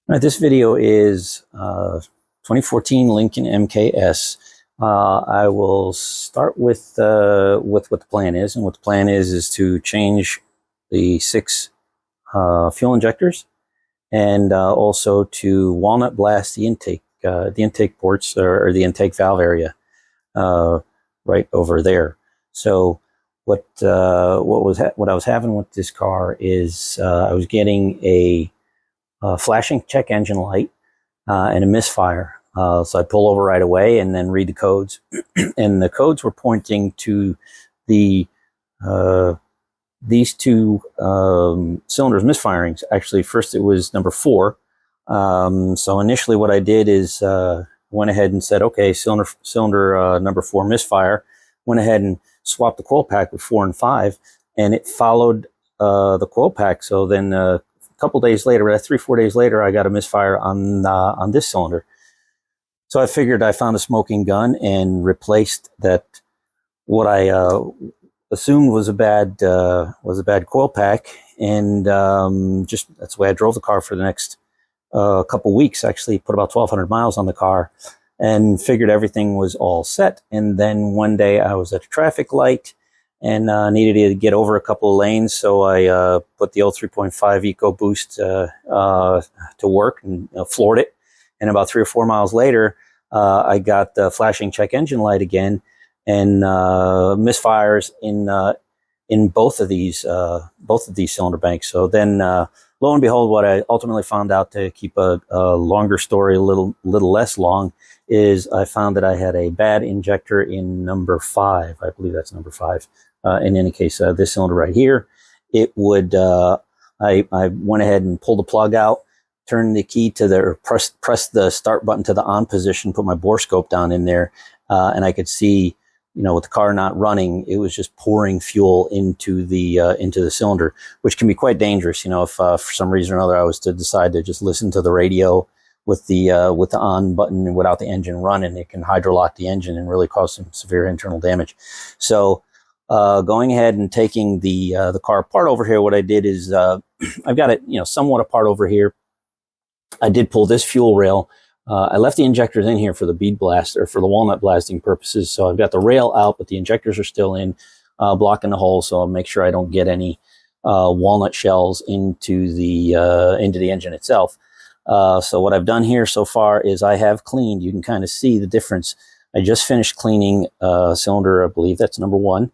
All right, this video is 2014 Lincoln MKS. I will start with what the plan is, and what the plan is to change the 6 fuel injectors, and also to Walnut Blast the intake ports or the intake valve area right over there. So what I was having with this car is I was getting a flashing check engine light and a misfire. So I pull over right away and then read the codes. And the codes were pointing to the these 2 cylinders misfiring. Actually, first it was number 4. So initially what I did is went ahead and said, okay, cylinder number 4 misfire. Went ahead and swapped the coil pack with 4 and 5, and it followed the coil pack. So then a couple days later, 3-4 days later, I got a misfire on this cylinder. So I figured I found a smoking gun and replaced that. What I assumed was a bad coil pack, and just that's the way I drove the car for the next couple weeks. Actually, put about 1,200 miles on the car, and figured everything was all set. And then one day I was at a traffic light and needed to get over a couple of lanes, so I put the old 3.5 Ecoboost to work and floored it. And about 3 or 4 miles later, I got the flashing check engine light again, and misfires in both of these cylinder banks. So then, lo and behold, what I ultimately found out, to keep a longer story a little less long, is I found that I had a bad injector in number 5. I believe that's number 5. In any case, this cylinder right here, it would, I went ahead and pulled the plug out, turned the key to the, press the start button to the on position, put my bore scope down in there, and I could see, with the car not running, it was just pouring fuel into the cylinder, which can be quite dangerous. If for some reason or other I was to decide to just listen to the radio with the on button without the engine running, it can hydrolock the engine and really cause some severe internal damage. So going ahead and taking the car apart over here, what I did is I've got it somewhat apart over here. I did pull this fuel rail. I left the injectors in here for the bead blast, or for the walnut blasting purposes. So I've got the rail out, but the injectors are still in, blocking the hole. So I'll make sure I don't get any walnut shells into the engine itself. So what I've done here so far is I have cleaned. You can kind of see the difference. I just finished cleaning cylinder, I believe that's number 1.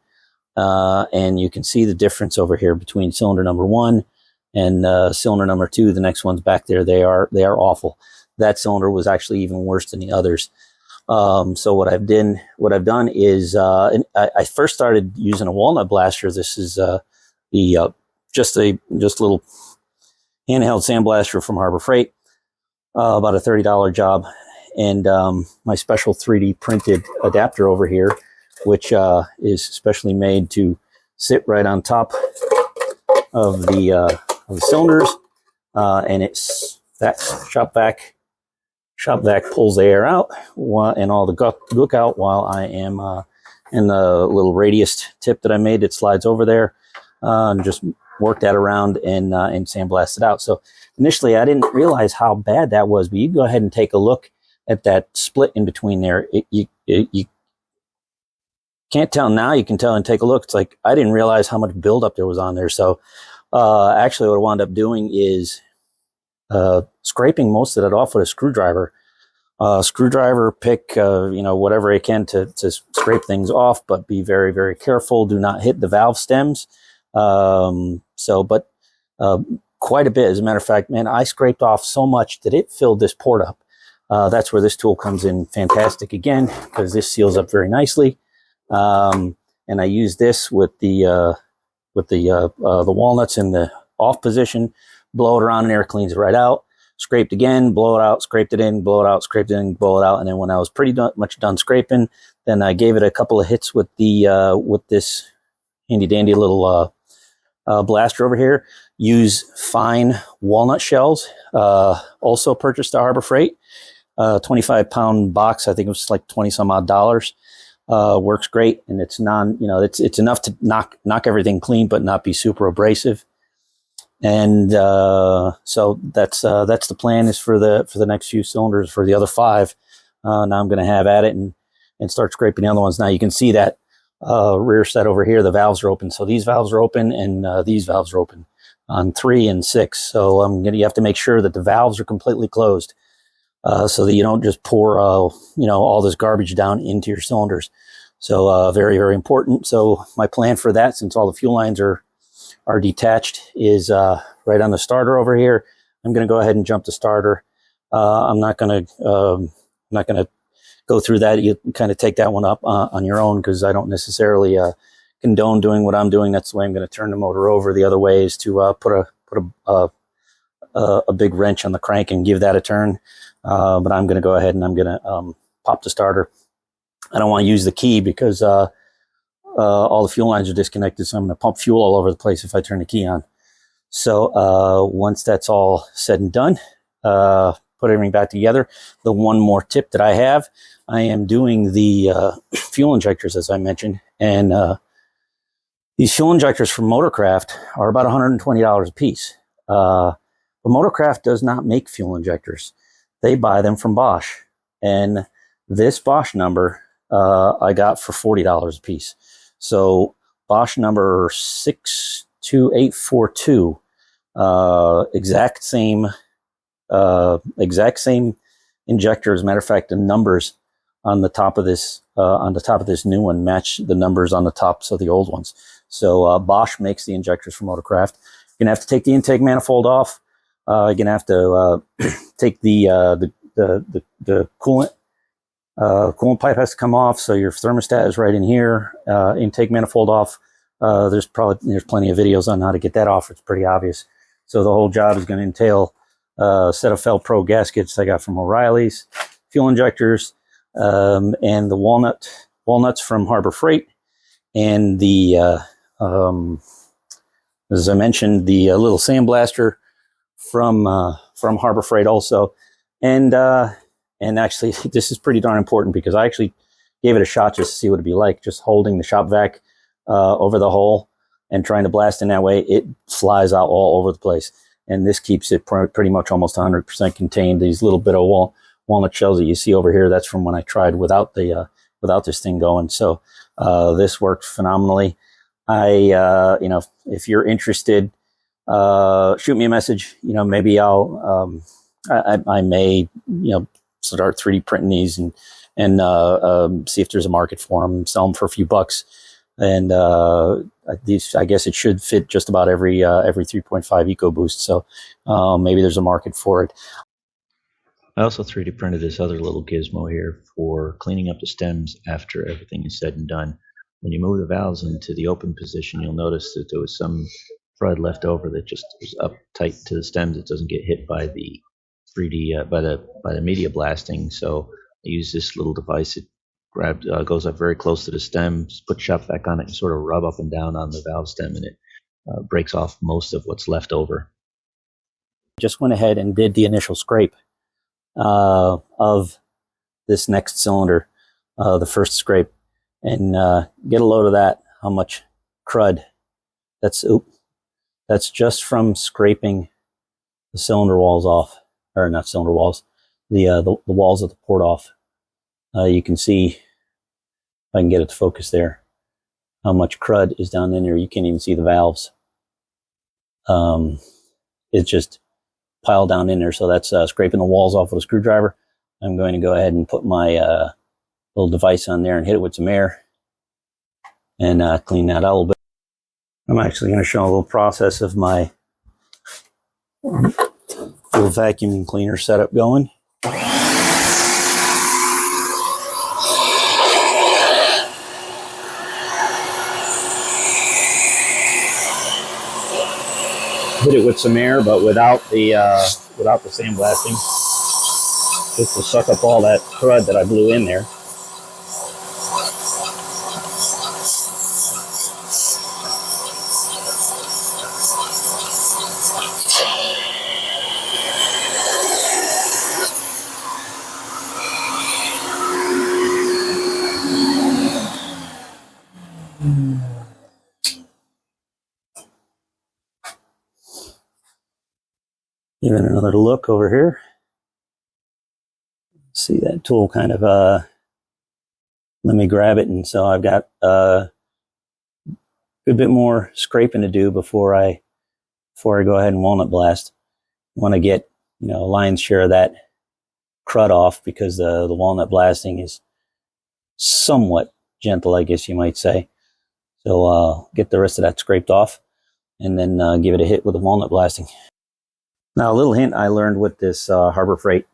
And you can see the difference over here between cylinder number 1 and cylinder number 2. The next one's back there. They are awful. That cylinder was actually even worse than the others. So what I've done is I first started using a walnut blaster. This is just a little handheld sandblaster from Harbor Freight, about a $30 job, and my special 3D printed adapter over here, which is specially made to sit right on top of the cylinders, and it's that shop vac pulls the air out and all the gook out, while I am in the little radius tip that I made that slides over there, and just work that around and sandblast it out. So initially I didn't realize how bad that was, but you go ahead and take a look at that split in between there. You can't tell now. You can tell and take a look. It's like I didn't realize how much buildup there was on there. So actually what I wound up doing is scraping most of that off with a screwdriver. Screwdriver, pick, whatever I can to scrape things off, but be very, very careful. Do not hit the valve stems. But quite a bit. As a matter of fact, man, I scraped off so much that it filled this port up. That's where this tool comes in fantastic again, because this seals up very nicely. And I use this with the walnuts in the off position, blow it around in there, cleans it right out. Scraped again, blow it out, scraped it in, blow it out, scraped it in, blow it out. And then when I was pretty much done scraping, then I gave it a couple of hits with with this handy dandy little blaster over here. Use fine walnut shells, also purchased at Harbor Freight, 25-pound box. I think it was like 20 some odd dollars. Works great, and it's it's enough to knock everything clean, but not be super abrasive. And so that's the plan, is for the next few cylinders for the other 5. Now I'm going to have at it and start scraping the other ones. Now you can see that rear set over here, the valves are open. So these valves are open, and these valves are open on 3 and 6. So you have to make sure that the valves are completely closed, so that you don't just pour all this garbage down into your cylinders. So very, very important. So my plan for that, since all the fuel lines are detached, is right on the starter over here. I'm going to go ahead and jump the starter. I'm not going to go through that. You kind of take that one up on your own, because I don't necessarily condone doing what I'm doing. That's the way I'm going to turn the motor over. The other way is to put a big wrench on the crank and give that a turn. But I'm going to go ahead and I'm going to pop the starter. I don't want to use the key, because all the fuel lines are disconnected, so I'm going to pump fuel all over the place if I turn the key on. So once that's all said and done, put everything back together. The one more tip that I have, I am doing the fuel injectors, as I mentioned, and these fuel injectors from Motorcraft are about $120 a piece. But Motorcraft does not make fuel injectors. They buy them from Bosch, and this Bosch number I got for $40 a piece. So Bosch number 62842, exact same injector. As a matter of fact, the numbers on the top of this new one match the numbers on the tops of the old ones. So Bosch makes the injectors for Motorcraft. You're gonna have to take the intake manifold off. You're gonna have to take the coolant. Coolant pipe has to come off, so your thermostat is right in here. Intake manifold off. There's plenty of videos on how to get that off. It's pretty obvious. So the whole job is going to entail a set of Fel-Pro gaskets I got from O'Reilly's, fuel injectors, and the walnuts from Harbor Freight, and the as I mentioned, the little sandblaster from Harbor Freight also. And actually, this is pretty darn important, because I actually gave it a shot just to see what it'd be like, just holding the shop vac over the hole and trying to blast in that way. It flies out all over the place, and this keeps it pretty much almost 100% contained. These little bit of walnut shells that you see over here, that's from when I tried without this thing going. So this worked phenomenally. If you're interested, shoot me a message. Maybe I'll I may start 3D printing these and see if there's a market for them, sell them for a few bucks. And these, I guess it should fit just about every 3.5 Ecoboost. So maybe there's a market for it. I also 3D printed this other little gizmo here for cleaning up the stems after everything is said and done. When you move the valves into the open position, you'll notice that there was some thread left over that just was up tight to the stems. It doesn't get hit by the 3D by the media blasting. So I use this little device. It goes up very close to the stem, put shop vac on it, and sort of rub up and down on the valve stem, and it breaks off most of what's left over. Just went ahead and did the initial scrape of this next cylinder, the first scrape, and get a load of that. How much crud? That's just from scraping the cylinder walls off. Or not cylinder walls, the walls of the port off. You can see, if I can get it to focus there, how much crud is down in there. You can't even see the valves. It's just piled down in there. So that's scraping the walls off with a screwdriver. I'm going to go ahead and put my little device on there and hit it with some air and clean that out a little bit. I'm actually going to show a little process of my little vacuum cleaner setup going. Hit it with some air, but without the sandblasting, just to suck up all that crud that I blew in there. Even another look over here. See that tool kind of, let me grab it. And so I've got a good bit more scraping to do before I go ahead and Walnut Blast. I want to get, you know, a lion's share of that crud off, because the Walnut Blasting is somewhat gentle, I guess you might say. So get the rest of that scraped off, and then give it a hit with the Walnut Blasting. Now, a little hint I learned with this Harbor Freight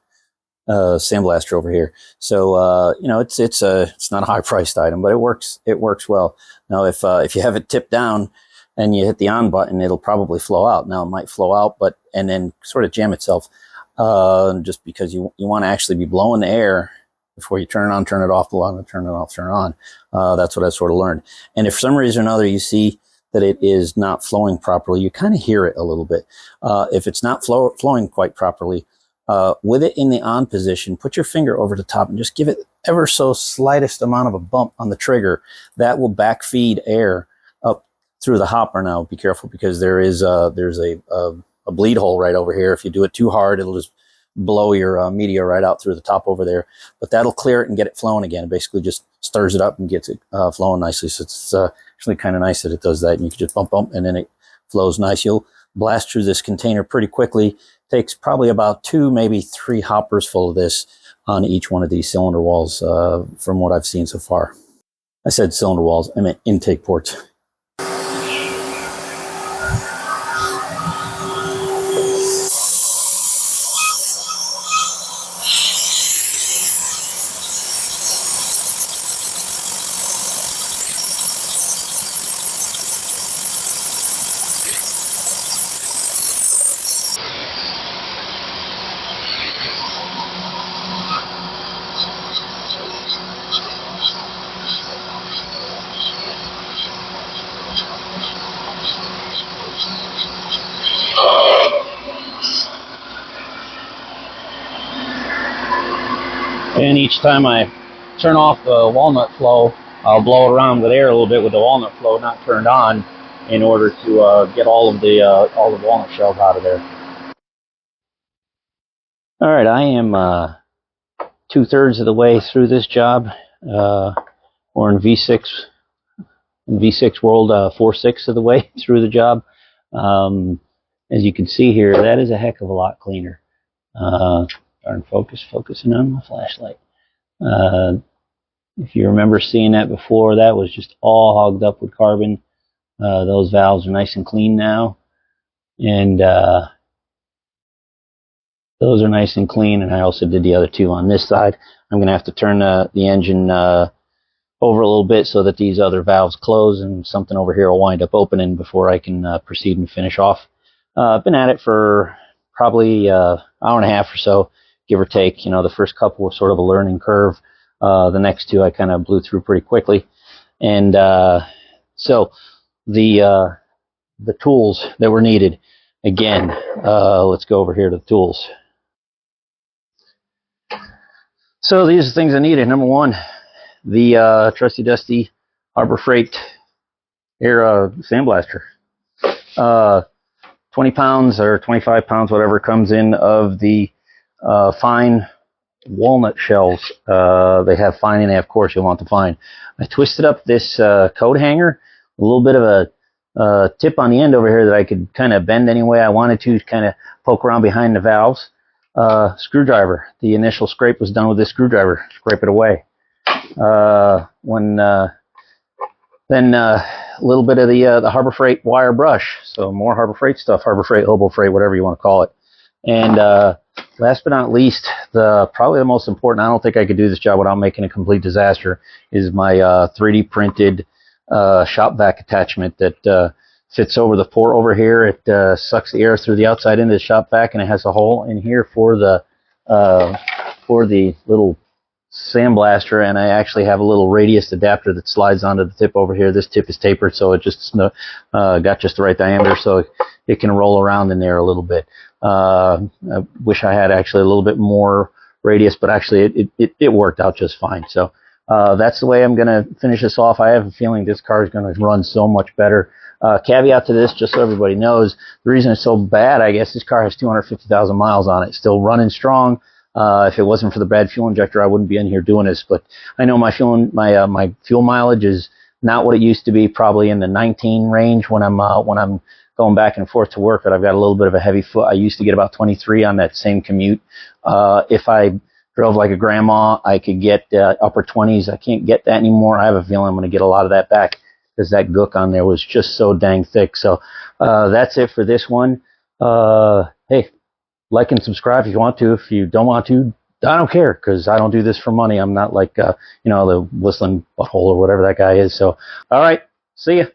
sandblaster over here. So you know, it's not a high priced item, but it works well. Now, if you have it tipped down and you hit the on button, it'll probably flow out. Now, it might flow out, and then sort of jam itself, just because you want to actually be blowing the air before you turn it on, turn it off, blow on, turn it off, turn it on. That's what I sort of learned. And if for some reason or another you see that it is not flowing properly, you kind of hear it a little bit. If it's not flowing quite properly, with it in the on position, put your finger over the top and just give it ever so slightest amount of a bump on the trigger. That will backfeed air up through the hopper. Now, be careful, because there's a bleed hole right over here. If you do it too hard, it'll just blow your media right out through the top over there. But that'll clear it and get it flowing again. It basically just stirs it up and gets it flowing nicely. So it's actually kind of nice that it does that. And you can just bump, and then it flows nice. You'll blast through this container pretty quickly. Takes probably about 2, maybe 3 hoppers full of this on each one of these cylinder walls, from what I've seen so far. I said cylinder walls, I meant intake ports. And each time I turn off the walnut flow, I'll blow it around with air a little bit with the walnut flow not turned on, in order to get all the walnut shells out of there. All right, I am 2/3 of the way through this job. Or in V6 world, 4/6 of the way through the job. As you can see here, that is a heck of a lot cleaner. Darn, focusing on my flashlight. If you remember seeing that before, that was just all hogged up with carbon. Those valves are nice and clean now, and those are nice and clean. And I also did the other two on this side. I'm going to have to turn the engine over a little bit so that these other valves close, and something over here will wind up opening before I can proceed and finish off. I've been at it for probably an hour and a half or so, give or take. You know, the first couple were sort of a learning curve. The next two I kind of blew through pretty quickly. And so the tools that were needed, again, let's go over here to the tools. So these are the things I needed. Number one, the trusty dusty Harbor Freight air sandblaster. 20 pounds or 25 pounds, whatever comes in, of the fine walnut shells. They have fine and they have coarse. You'll want the fine. I twisted up this coat hanger, a little bit of a tip on the end over here that I could kind of bend any way I wanted to kind of poke around behind the valves. Screwdriver. The initial scrape was done with this screwdriver. Scrape it away. Then a little bit of the Harbor Freight wire brush. So more Harbor Freight stuff, Harbor Freight, Hobo Freight, whatever you want to call it. And last but not least, probably the most important, I don't think I could do this job without making a complete disaster, is my 3D printed shop vac attachment that fits over the port over here. It sucks the air through the outside into the shop vac, and it has a hole in here for the little sandblaster, and I actually have a little radius adapter that slides onto the tip over here. This tip is tapered, so it just got just the right diameter, so it can roll around in there a little bit. I wish I had actually a little bit more radius, but actually it worked out just fine. So that's the way I'm going to finish this off. I have a feeling this car is going to run so much better Caveat to this, just so everybody knows, the reason it's so bad, I guess, this car has 250,000 miles on it, still running strong. If it wasn't for the bad fuel injector, I wouldn't be in here doing this. But I know my fuel mileage is not what it used to be, probably in the 19 range when I'm going back and forth to work. But I've got a little bit of a heavy foot. I used to get about 23 on that same commute. If I drove like a grandma, I could get upper 20s. I can't get that anymore. I have a feeling I'm going to get a lot of that back because that gook on there was just so dang thick. So that's it for this one. Hey, like and subscribe if you want to. If you don't want to, I don't care, because I don't do this for money. I'm not like, the whistling butthole or whatever that guy is. So, all right, see ya.